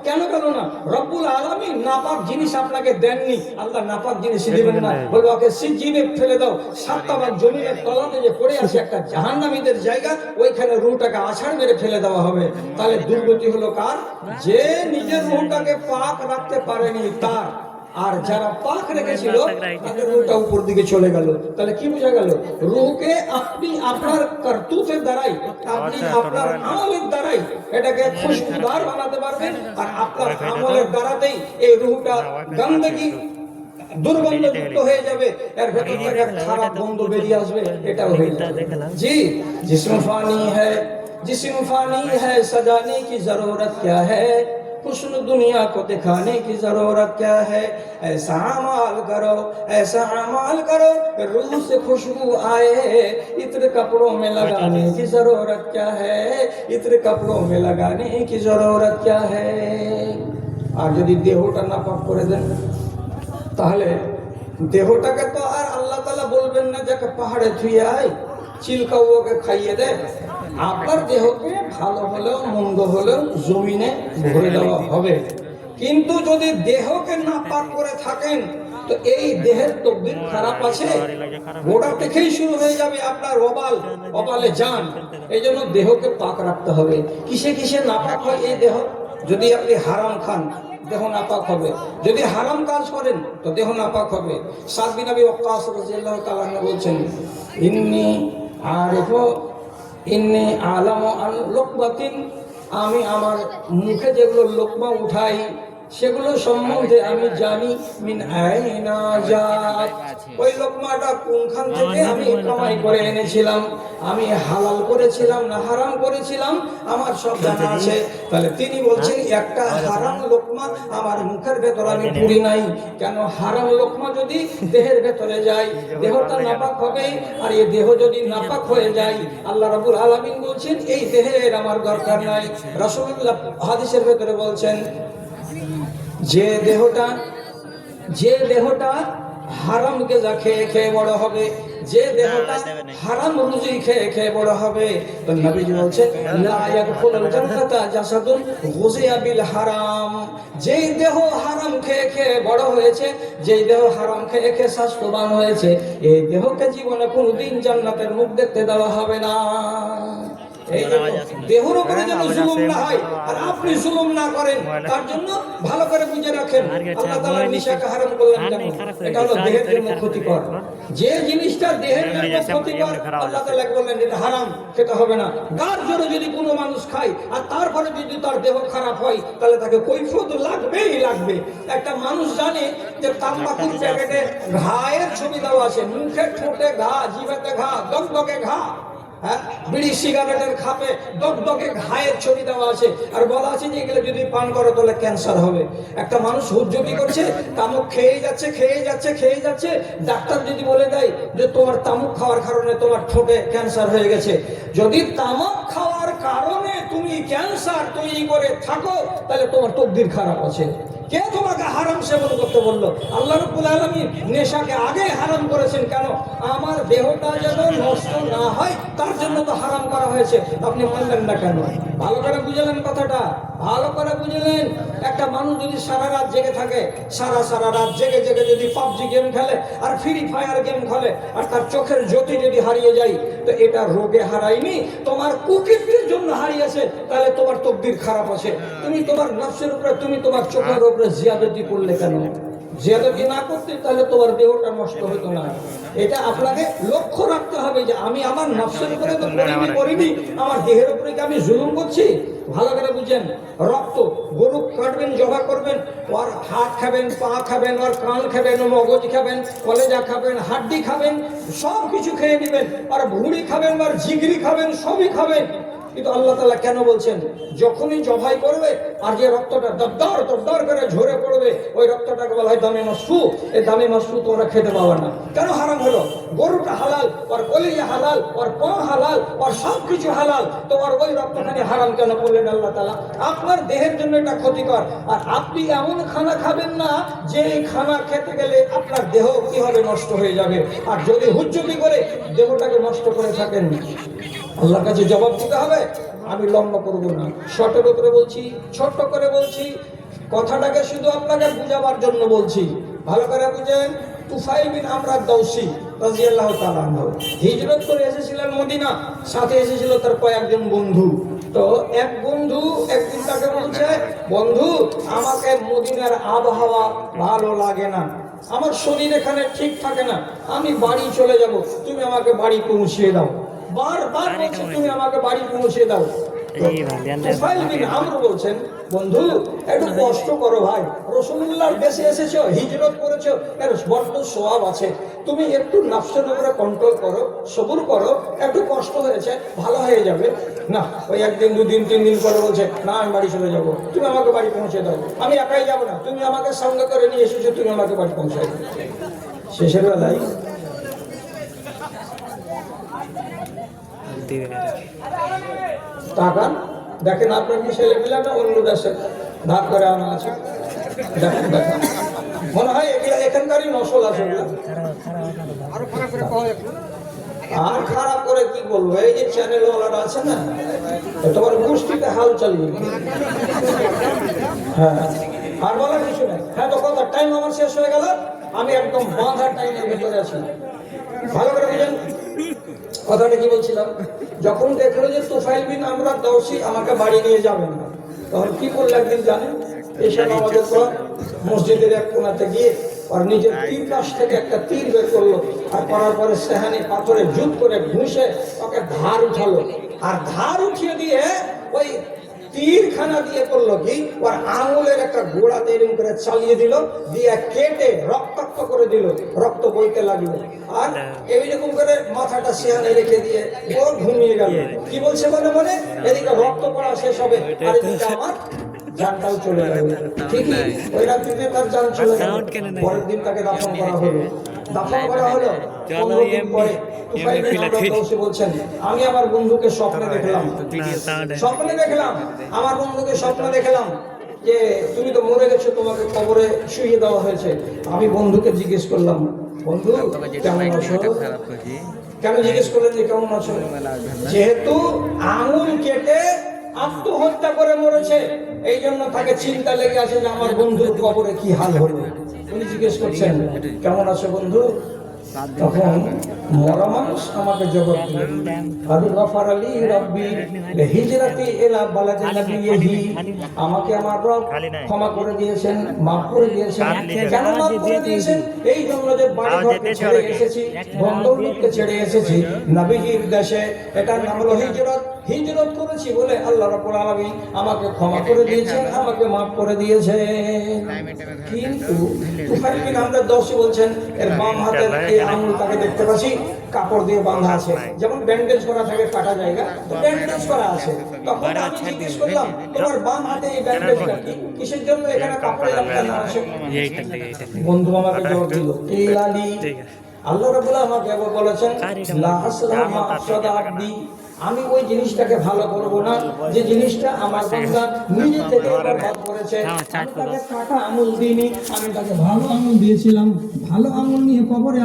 কেন গেল না? রব্বুল আলামিন নাপাক জিনিস আপনাকে দেননি, আল্লাহ নাপাক জিনিস দিবেন না। বলবো ওকে সিজিনে ফেলে দাও, 7টা ভাগ জমিনের তলাতে যে পড়ে আছে একটা জাহান্নামীদের জায়গা, ওইখানে রূহটাকে আছাড় মেরে ফেলে দেওয়া হবে। তাহলে দুর্গতি হলো কার? যে নিজের রূহটাকে পাক রাখতে পারেনি তার। আর যারা পাক রেখেছিল তাদের রূহটা উপর দিকে চলে গেল। তাহলে কি বোঝা গেল? রূহকে আপনি আপনার করতুতের দ্বারাই, আপনি আপনার আমলের দ্বারাই এটাকে খুশবুদার বানাতে পারবেন। আর আপনার আমলের দ্বারাতেই এই রূহটা গন্ধগি দুর্গন্ধযুক্ত হয়ে যাবে, এর ভেতর থেকে খারাপ গন্ধ বেরিয়ে আসবে। এটাও হয়ে যাবে। জি, জিসম ফানি হ্যায়, जिस्म फानी है, सजाने की जरूरत क्या है, हुस्न दुनिया को दिखाने की जरूरत क्या है। ऐसा अमाल करो रूह से खुशबू आए, इत्र कपड़ों में लगाने की जरूरत क्या है, इत्र कपड़ों में लगाने की जरूरत क्या है। আর যদি দেহটা নাপাক করে দেন, তাহলে দেহটাকে তো আর আল্লাহ তাআলা বলবেন না যাকে পাহাড়ে ধুয়ে আয়, চিলকাউকে খাইয়ে দে। আপনার দেহকে ভালো হলেও মন্দ হলেও জমিনে ভরে দেওয়া হবে। কিন্তু যদি দেহকে নাপাক করে থাকেন, তো এই দেহের তকদির খারাপ আছে, গোড়া থেকেই শুরু হয়ে যাবে আপনার অবালে যান। এই জন্য দেহকে পাক রাখতে হবে। কিসে কিসে নাপাক হয় এই দেহ? যদি আপনি হারাম খান, দেহ নাপাক হবে। যদি হারাম কাজ করেন, তো দেহ নাপাক হবে। সাদ বিন আবি ওয়াক্কাস রাদিয়াল্লাহু তাআলা বলছেন, ইন্নি আলামু আন লোকমাতিন, আমি আমার মুখে যেগুলো লোকমা উঠাই সেগুলো সম্বন্ধে আমি জানি। মিন আইনা জাত, ওই লোকমাটা কোনখান থেকে আমি কামাই করে এনেছিলাম, আমি হালাল করেছিলাম না হারাম করেছিলাম, আমার সব জানা আছে। তাহলে তিনি বলছেন একটা হারাম লোকমা আমার মুখের ভেতর আমি পুরি নাই। কেন? হারাম লোকমা যদি দেহের ভেতরে যায়, দেহটা নাপাক হবে। আর এই দেহ যদি নাপাক হয়ে যায়, আল্লাহ রাব্বুল আলামিন বলছেন এই দেহের আমার দরকার নাই। রাসূলুল্লাহ হাদিসের ভেতরে বলছেন, যে দেহটা হারাম গেজা খেয়ে খেয়ে বড় হবে, যে দেহটা হারাম রুজি খেয়ে খেয়ে বড় হবে, তো নবীজি বলছেন লা ইয়াদখুলুল জান্নাতা জাসাদুন গুযিয়া বিল হারাম। যেই দেহ হারাম খেয়ে খেয়ে বড় হয়েছে, যেই দেহ হারাম খেয়ে খেয়ে স্বাস্থ্যবান হয়েছে, এই দেহকে জীবনে কোনোদিন জান্নাতের মুখ দেখতে দেওয়া হবে না। দেহের উপরে যেন জুলুম না হয়, আর আপনি জুলুম না করেন, তার জন্য ভালো করে বুঝে রাখেন আল্লাহ তাআলা নিশাকে হারাম করলেন কেন? এটা হলো দেহের জন্য ক্ষতিকর। যে জিনিসটা দেহের জন্য ক্ষতিকর, আল্লাহ তাআলা বললেন এটা হারাম, খেতে হবে না। গার জোরে যদি কোনো মানুষ খায় আর তারপরে যদি তার দেহ খারাপ হয়, তাহলে তাকে কৈফিয়ত লাগবেই লাগবে। একটা মানুষ জানে যে তাম্বাকুর প্যাকেটে ঘায়ের ছবি দেওয়া আছে, মুখে ঠোঁটে ঘা, জিভেতে ঘা, দগদগে ঘা, বিড়ি সিগারেটের খাপে দগদগে ঘায়ের ছবি দেওয়া আছে, আর বলা আছে যে এগুলো যদি পান করো তাহলে ক্যান্সার হবে। একটা মানুষ হুজ্জতি করছে, তামুক খেয়ে যাচ্ছে। ডাক্তার যদি বলে দেয় যে তোমার তামুক খাওয়ার কারণে তোমার ঠোঁটে ক্যান্সার হয়ে গেছে, যদি তামাক খাওয়ার কারণে তুমি ক্যান্সার তৈরি করে থাকো, তাহলে তোমার তকদির খারাপ আছে। কে তোমাকে হারাম সেবন করতে বললো? আল্লাহ রাব্বুল আলামিন নেশাকে আগে হারাম করেছেন। কেন? আমার দেহটা যেন নষ্ট না হয়, তার জন্য তো হারাম করা হয়েছে। আপনি মানলেন না কেন? ভালো করে বুঝলেন কথাটা, ভালো করে বুঝলেন। একটা মানুষ যদি সারা রাত জেগে থাকে, সারা রাত জেগে যদি পাবজি গেম খেলে আর ফ্রি ফায়ার গেম খেলে, আর তার চোখের জ্যোতি যদি হারিয়ে যায়, তো এটা রোগে হারায়নি, তোমার কুকীর্তির জন্য হারিয়েছে। তাহলে তোমার তকদির খারাপ আছে। তুমি তোমার নফসের উপরে, তুমি তোমার চোখের উপরে জিয়াদতি করলে কেন? জিয়াদতি না করতে তাহলে তোমার দেহটা নষ্ট হতো না। এটা আপনাকে লক্ষ্য রাখতে হবে যে আমি আমার নফসের উপরে তো করিনি, আমার দেহের উপরে কি আমি জুলুম করছি? ভালো করে বুঝেন। রক্ত গরু কাটবেন, জবা করবেন, ওর হাত খাবেন, পা খাবেন, ওর কান খাবেন, মগজ খাবেন, কলেজা খাবেন, হাড্ডি খাবেন, সব কিছু খেয়ে নেবেন, আর ভুঁড়ি খাবেন, আর জিগরি খাবেন, সবই খাবেন। কিন্তু আল্লাহ তাআলা কেন বলছেন যখনই জবাই করবে আর যে রক্তটা দরদর করে ঝরে পড়বে, ওই রক্তটাকে বলা হয় দামে মাসফু। এই দামে মাসফু তোমরা খেতে পাবে না। কেন হারাম হলো? গরুটা হালাল, ওর কলিজা হালাল, ওর পা হালাল, ওর সব কিছু হালাল, তোমার ওই রক্তখানি হারাম কেন করলেন আল্লাহ তাআলা? আপনার দেহের জন্য এটা ক্ষতিকর। আর আপনি এমন খানা খাবেন না যে খানা খেতে গেলে আপনার দেহ কি হবে? নষ্ট হয়ে যাবে। আর যদি হুজ্জতি করে দেহটাকে নষ্ট করে থাকেন, আল্লাহর কাছে জবাব দিতে হবে। আমি লম্বা করব না, শর্টের উপরে বলছি, ছোট্ট করে বলছি, কথাটাকে শুধু আপনাকে বুঝাবার জন্য বলছি, ভালো করে বুঝেন। তুফাইল বিন আমর আদ-দাওসী রাদিয়াল্লাহু তাআলা আনহু হিজরত করে এসেছিলেন মদিনা, সাথে এসেছিল তার কয়েকজন বন্ধু। তো এক বন্ধু একদিন তাকে বলছে, বন্ধু আমাকে মদিনার আবহাওয়া ভালো লাগে না, আমার শরীর এখানে ঠিক থাকে না, আমি বাড়ি চলে যাব, তুমি আমাকে বাড়ি পৌঁছিয়ে দাও। বারবার বলছে তুমি আমাকে বাড়ি পৌঁছিয়ে দাও। তুফাইল বিন আমর বলছেন, বন্ধু একটু কষ্ট করো ভাই, রাসূলুল্লাহর দেশে এসেছো, হিজরত করেছো, এর বড্ড সওয়াব আছে, তুমি একটু নফসের উপরে কন্ট্রোল করো, সবুর করো, একটু কষ্ট হয়েছে, ভালো হয়ে যাবে। না, ওই একদিন, দুদিন, 3 দিন পরে বলছে, না আমি বাড়ি চলে যাবো, তুমি আমাকে বাড়ি পৌঁছে দাও, আমি একাই যাবো না, তুমি আমাকে সঙ্গে করে নিয়ে এসেছো, তুমি আমাকে বাড়ি পৌঁছাই দাও। শেষের বেলায় টাকা দেখেন, আপনার কি ছেলে পিলা না অন্য দেশে ধার করে আনা আছে, দেখেন দেখেন, মনে হয় এগুলা এখানকারই নসল আছে। আর খারাপ করে কি বলবো, এই যে চ্যানেল ওয়ালারা আছে না, তোমার গোষ্ঠীতে হাল চালিয়ে, হ্যাঁ আর বলার কিছু নেই। হ্যাঁ, তো কথা টাইম আমার শেষ হয়ে গেল, আমি একদম বাঁধা টাইমের ভিতরে আছি, ভালো করে বুঝেন কথাটা কি বলছিলাম। যখন দেখলো যে তুফাইল বিন আমর আদ-দাওসী আমাকে বাড়ি নিয়ে যাবেন না, তখন কি করলো একদিন জানেন, এসে নামাজের পর মসজিদের এক কোণাতে গিয়ে আর নিজের তীর কাছ থেকে একটা তীর বের করলো, আর করার পরে সেহানি পাথরে জুত করে ঘুষে ওকে ধার উঠালো, আর ধার উঠিয়ে দিয়ে ওই তীরখানা দিয়ে করলো কি, ওর আঙুলের একটা গোড়াতে এরকম করে চালিয়ে দিল, দিয়ে কেটে রক্তাক্ত করে দিল, রক্ত বইতে লাগলো, আর এইরকম করে মাথাটা সিয়ানে রেখে দিয়ে ও ঘুমিয়ে গেল। কি বলছে মনে মনে, এদিকে রক্ত পড়া শেষ হবে, আর এদিকে আমার জানটাও চলে গেল। ঠিকই ওই রাত্রিতে তার জান চলে গেল। পরের দিন তাকে দাফন করা হলো। দাফন করা হলো 15 দিন পরে তুফাইল বিন আমর আদ-দাওসী বলছেন, আমি আমার বন্ধুকে স্বপ্নে দেখলাম, আমার বন্ধুকে স্বপ্নে দেখলাম যে তুমি তো মরে গেছো, তোমাকে কবরে শুইয়ে দেওয়া হয়েছে। আমি বন্ধুকে জিজ্ঞেস করলাম, বন্ধু কেমন আছো? কেন জিজ্ঞেস করলেন যে কেমন আছো? যেহেতু আঙুল কেটে আত্মহত্যা করে মরেছে, এই জন্য তাকে চিন্তা লেগে আছে যে আমার বন্ধুর কবরে কি হাল হলো। উনি জিজ্ঞেস করছেন, কেমন আছো বন্ধু? তখন মরা মানুষ আমাকে জবাব দিলেন, আদি গফার আলী রব্বি লিহিজরাতি ইলা বালাদিন নবিয়্যিহি, আমাকে আমার রব ক্ষমা করে দিয়েছেন, মাফ করে দিয়েছেন। কেন মাফ করে দিয়েছেন? এই জন্য যে বাড়ি ঘরকে ছেড়ে এসেছি, বন্ধুকে ছেড়ে এসেছি নবীজির দেশে, এটার নাম হলো হিজরত। হিজরত করেছি বলে আল্লাহ রাব্বুল আলামিন আমাকে ক্ষমা করে দিয়েছেন, আমাকে মাফ করে দিয়েছেন। কিন্তু তুফাইল বিন আমর আদ-দাওসী বলছেন, এর বাম হাতের এই আঙুলটাকে দেখতে পাচ্ছি কাপড় দিয়ে বাঁধা আছে, যেমন ব্যান্ডেজ করা থাকে কাটা জায়গা, তো ব্যান্ডেজ করা আছে। তখন আমি জিজ্ঞেস করলাম, তোমার বাম হাতে এই ব্যান্ডেজটা কি, কিসের জন্য এখানে কাপড়ে লাগানো আছে? বন্ধু আমাকে জবাব দিল, ইলালি, আল্লাহ রাব্বুল আমাকে বলেছেন, লা আসলাহু মা আফসাদা আবদি, আমি ওই জিনিসটাকে ভালো করব না যে জিনিসটা আমার বান্দা নিজে থেকে বরবাদ করেছে। আমি তাকে কাটা আঙুল দিইনি, আমি তাকে ভালো আঙুল দিয়েছিলাম, ভালো আঙুল নিয়ে কবরে